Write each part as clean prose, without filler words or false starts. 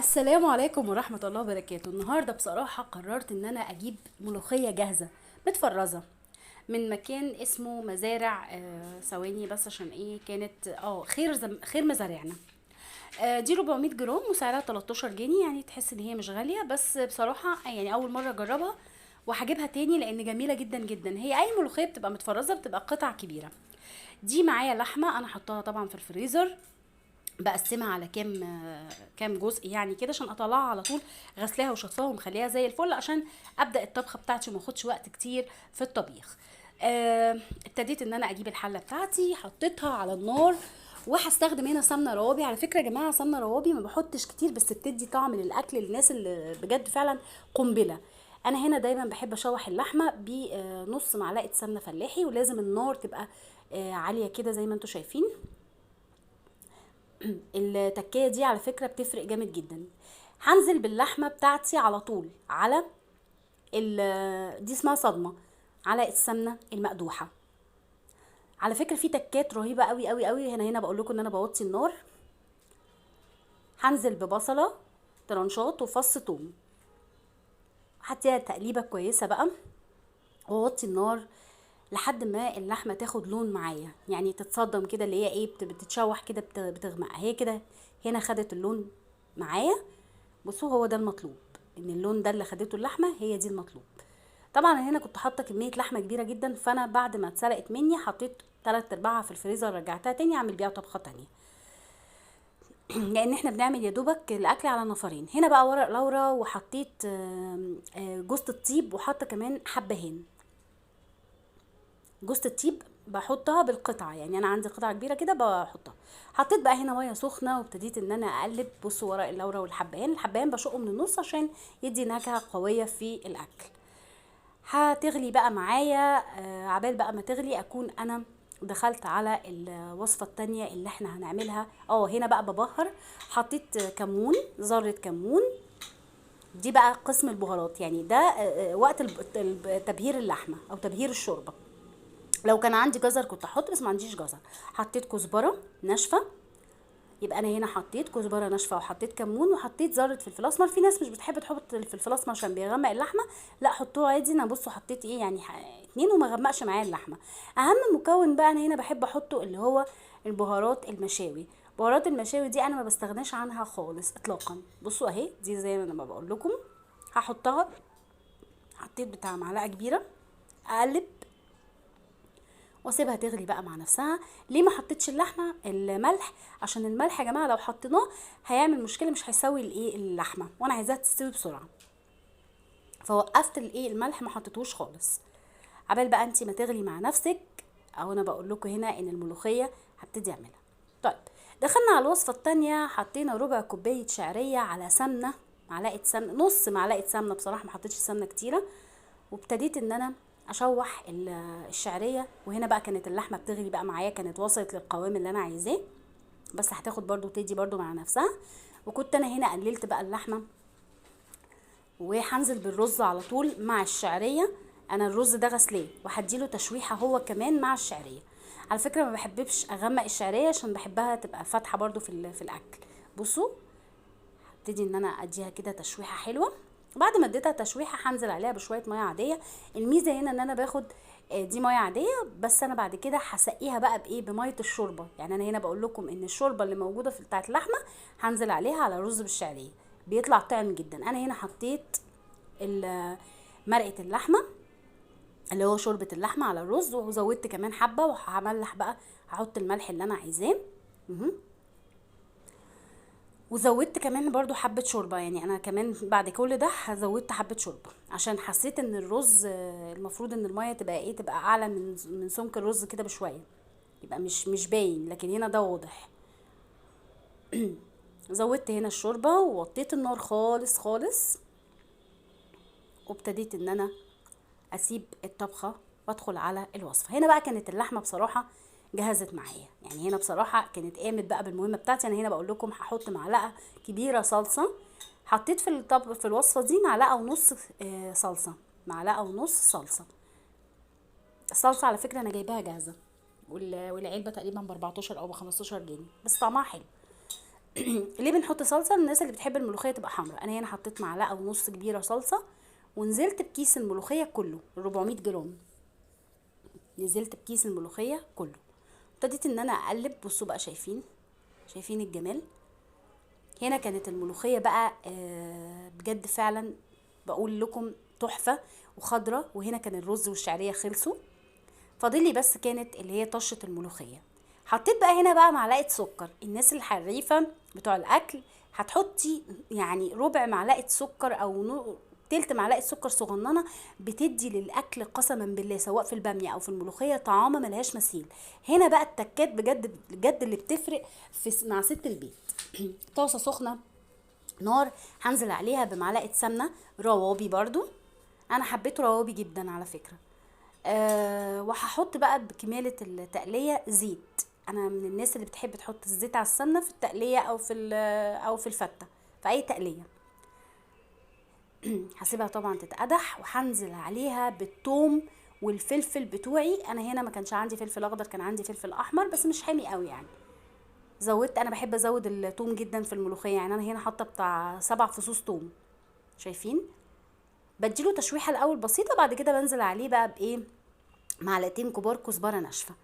السلام عليكم ورحمة الله وبركاته. النهاردة بصراحة قررت ان انا اجيب ملوخية جاهزة متفرزة من مكان اسمه مزارع. ثواني بس عشان ايه كانت خير مزارعنا. دي 400 جرام وسعرها 13 جنيه، يعني تحس ان هي مش غالية، بس بصراحة يعني اول مرة اجربها وهجيبها تاني لان جميلة جدا جدا. هي اي ملوخية بتبقى متفرزة بتبقى قطع كبيرة. دي معايا لحمة انا حطاها طبعا في الفريزر، بقسمها على كام جزء يعني كده عشان اطلعها على طول، غسلاها وشطفاها ومخليها زي الفل عشان ابدا الطبخه بتاعتي وما اخدش وقت كتير في الطبيخ. ابتديت ان انا اجيب الحله بتاعتي، حطيتها على النار، وهستخدم هنا سمنه روابي. على فكره يا جماعه سمنه روابي ما بحطش كتير، بس بتدي طعم للاكل للناس اللي بجد فعلا قنبله. انا هنا دايما بحب اشوح اللحمه بنص معلقه سمنه فلاحي، ولازم النار تبقى عاليه كده زي ما انتم شايفين. التكايه دي على فكره بتفرق جامد جدا. هنزل باللحمه بتاعتي على طول على دي اسمها صدمه، على السمنه المقدوحه. على فكره في تكات رهيبه قوي قوي قوي. هنا بقول لكم ان انا بوطي النار. هنزل ببصله ترنشات وفص ثوم، هديها تقليبه كويسه بقى، واوطي النار لحد ما اللحمه تاخد لون معايا، يعني تتصدم كده، اللي هي ايه بتتشوح كده، بتغمق هي كده. هنا خدت اللون معايا. بصوا هو ده المطلوب، ان اللون ده اللي خدته اللحمه هي دي المطلوب. طبعا هنا كنت حاطه كميه لحمه كبيره جدا، فانا بعد ما اتسلقت مني حطيت 3/4 في الفريزر، رجعتها تاني اعمل بيها طبخه تانية. لان احنا بنعمل يا دوبك الاكل على نفرين. هنا بقى ورق لورا، وحطيت جوزة الطيب، وحاطه كمان حبهان. جوزة الطيب بحطها بالقطعه، يعني انا عندي قطعه كبيره كده بحطها. حطيت بقى هنا ميه سخنه وابتديت ان انا اقلب. بصوا ورق اللورا والحبهان، الحبهان بشقه من النص عشان يدي نكهه قويه في الاكل. هتغلي بقى معايا. عبال بقى ما تغلي اكون انا دخلت على الوصفه التانية اللي احنا هنعملها. هنا بقى ببهر. حطيت كمون، ذره كمون. دي بقى قسم البهارات، يعني ده وقت تبهير اللحمه او تبهير الشوربه. لو كان عندي جزر كنت احط، بس ما عنديش جزر. حطيت كزبره ناشفه، يبقى انا هنا حطيت كزبره ناشفه وحطيت كمون وحطيت ذره فلفل اسمر. في ناس مش بتحب تحط الفلفل الاسمر عشان بيغمق اللحمه، لا حطوه عادي. انا بصوا حطيت ايه يعني اتنين وما غمقش معايا اللحمه. اهم مكون بقى انا هنا بحب احطه اللي هو البهارات المشاوي. بهارات المشاوي دي انا ما بستغناش عنها خالص اطلاقا. بصوا اهي دي زي ما انا بقول لكم، هحطها. حطيت بتاع معلقه كبيره، اقلب واسيبها تغلي بقى مع نفسها. ليه ما حطيتش الملح؟ عشان الملح يا جماعه لو حطيناه هيعمل مشكله، مش هيسوي اللحمه، وانا عايزاها تستوي بسرعه. فوقفت الملح، ما حطيتهوش خالص. عبال بقى انتي ما تغلي مع نفسك. او انا بقول لكم هنا ان الملوخيه هبتدي اعملها. طيب دخلنا على الوصفه التانية. حطينا ربع كوبايه شعريه على سمنه، معلقه سمنه، نص معلقه سمنه بصراحه، ما حطيتش سمنه كتيره. وابتديت ان انا اشوح الشعريه. وهنا بقى كانت اللحمه بتغلي بقى معايا، كانت وصلت للقوام اللي انا عايزاه، بس هتاخد برضو تدي برضو مع نفسها. وكنت انا هنا قللت بقى اللحمه، وهنزل بالرز على طول مع الشعريه. انا الرز ده غسلاه وهديله تشويحه هو كمان مع الشعريه. على فكره ما بحبش اغمق الشعريه عشان بحبها تبقى فاتحه برضو في الاكل. بصوا هبتدي ان انا اديها كده تشويحه حلوه. بعد ما اديتها تشويحه هنزل عليها بشويه ميه عاديه. الميزه هنا ان انا باخد دي ميه عاديه، بس انا بعد كده هسقيها بقى بايه، بميه الشوربه. يعني انا هنا بقول لكم ان الشوربه اللي موجوده في بتاعه اللحمه هنزل عليها على رز بالشعريه، بيطلع طعم جدا. انا هنا حطيت مرقه اللحمه اللي هو شوربه اللحمه على الرز، وزودت كمان حبه، وهملح بقى، هحط الملح اللي انا عايزاه. وزودت كمان برضو حبة شوربة، يعني انا كمان بعد كل ده زودت حبة شوربة عشان حسيت ان الرز المفروض ان المية تبقى ايه، تبقى اعلى من سمك الرز كده بشوية، يبقى مش باين، لكن هنا ده واضح. زودت هنا الشوربة ووطيت النار خالص خالص، وابتديت ان انا اسيب الطبخه وادخل على الوصفه. هنا بقى كانت اللحمه بصراحه جهزت معايا، يعني هنا بصراحه كانت قامت بقى بالمهمه بتاعتي. انا هنا بقول لكم هحط معلقه كبيره صلصه. حطيت في الوصفه دي معلقه ونص صلصه، معلقه ونص صلصه. الصلصه على فكره انا جايباها جاهزه، والعلبه تقريبا ب 14 او ب 15 جنيه، بس طعمها حلو. ليه بنحط صلصه؟ الناس اللي بتحب الملوخيه تبقى حمرا. انا هنا حطيت معلقه ونص كبيره صلصه، ونزلت بكيس الملوخيه كله 400 جرام، نزلت بكيس الملوخيه كله. ابتديت ان انا اقلب. بصوا بقى، شايفين الجمال. هنا كانت الملوخيه بقى بجد فعلا بقول لكم تحفه وخضره. وهنا كان الرز والشعريه خلصوا، فاضل لي بس كانت اللي هي طشه الملوخيه. حطيت بقى هنا بقى معلقه سكر. الناس الحريفه بتوع الاكل هتحطي يعني ربع معلقه سكر او تلت معلقه سكر صغننه، بتدي للاكل قسما بالله سواء في الباميه او في الملوخيه طعامه ملهاش مثيل. هنا بقى التكات بجد بجد اللي بتفرق مع ست البيت. طاسه سخنه نار، هنزل عليها بمعلقه سمنه روابي برضو. انا حبيت روابي جدا على فكره. وهحط بقى بكمالة التقلية زيت. انا من الناس اللي بتحب تحط الزيت على السمنة في التقلية او في الفتة، في اي تقلية. هسيبها طبعا تتقدح، وهنزل عليها بالثوم والفلفل بتوعي. انا هنا ما كانش عندي فلفل اخضر، كان عندي فلفل احمر بس مش حامي قوي يعني. انا بحب ازود الثوم جدا في الملوخية. يعني انا هنا حاطة بتاع 7 فصوص ثوم. شايفين؟ بديله تشويحة الاول بسيطة، بعد كده بنزل عليه بقى بايه، معلقتين كبار كزبره ناشفه.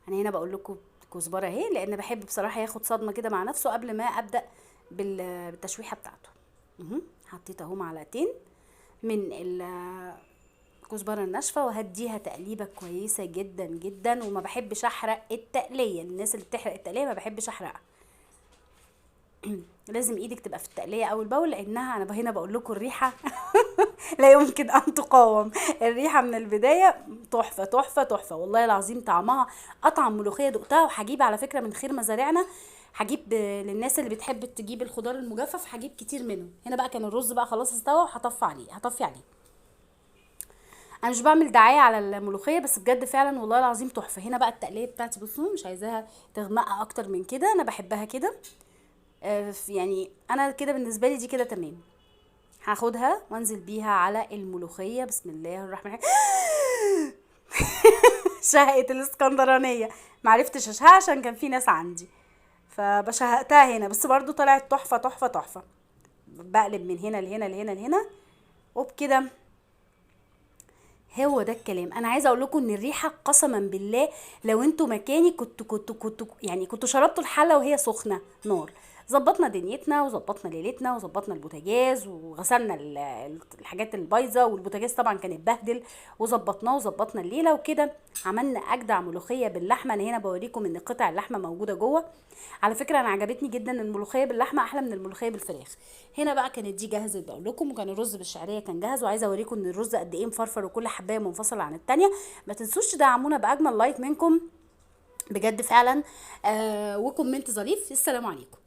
انا هنا بقول لكم كزبره اهي، لان بحب بصراحه ياخد صدمه كده مع نفسه قبل ما ابدا بالتشويحه بتاعته. حطيت اهو معلقتين من الكزبره الناشفه، وهديها تقليبه كويسه جدا جدا. وما بحبش احرق التقليه، الناس اللي بتحرق التقليه ما بحبش احرقها. لازم ايدك تبقى في التقليه اول باول، لانها انا هنا بقول لكم الريحه لا يمكن ان تقاوم. الريحه من البدايه تحفه تحفه تحفه والله العظيم. طعمها اطعم ملوخيه دقتها. وهجيب على فكره من خير مزارعنا، هجيب للناس اللي بتحب تجيب الخضار المجفف، هجيب كتير منه. هنا بقى كان الرز بقى خلاص استوى، هطفي عليه. انا مش بعمل دعايه على الملوخيه، بس بجد فعلا والله العظيم تحفه. هنا بقى التقليه بتاعتي، بصوا مش عايزاها تغمق اكتر من كده، انا بحبها كده. يعني انا كده بالنسبه لي دي كده تمام. هاخدها وانزل بيها على الملوخيه. بسم الله الرحمن الرحيم. شهقة الاسكندرانيه. معرفتش اشهقها عشان كان في ناس عندي، فبشهقتها هنا، بس برضو طلعت تحفه تحفه تحفه. بقلب من هنا لهنا لهنا لهنا، وبكده هو ده الكلام. انا عايزه اقول لكم ان الريحه قسما بالله لو انتوا مكاني كنتوا يعني كنتوا شربتوا الحله وهي سخنه نار. ظبطنا دنيتنا وظبطنا ليلتنا وظبطنا البوتاجاز وغسلنا الحاجات البايظه، والبوتاجاز طبعا كان اتبهدل، وظبطناه وظبطنا الليله وكده. عملنا اجدع ملوخيه باللحمه. انا هنا بوريكم ان قطع اللحمه موجوده جوه. على فكره انا عجبتني جدا الملوخيه باللحمه احلى من الملوخيه بالفراخ. هنا بقى كانت دي جاهزه بقول لكم، وكان الرز بالشعريه كان جاهز. وعايزه اوريكم ان الرز قد ايه مفرفر، وكل حبايه منفصله عن التانيه. ما تنسوش تدعمونا باجمل لايك منكم بجد فعلا، وكومنت ظريف. السلام عليكم.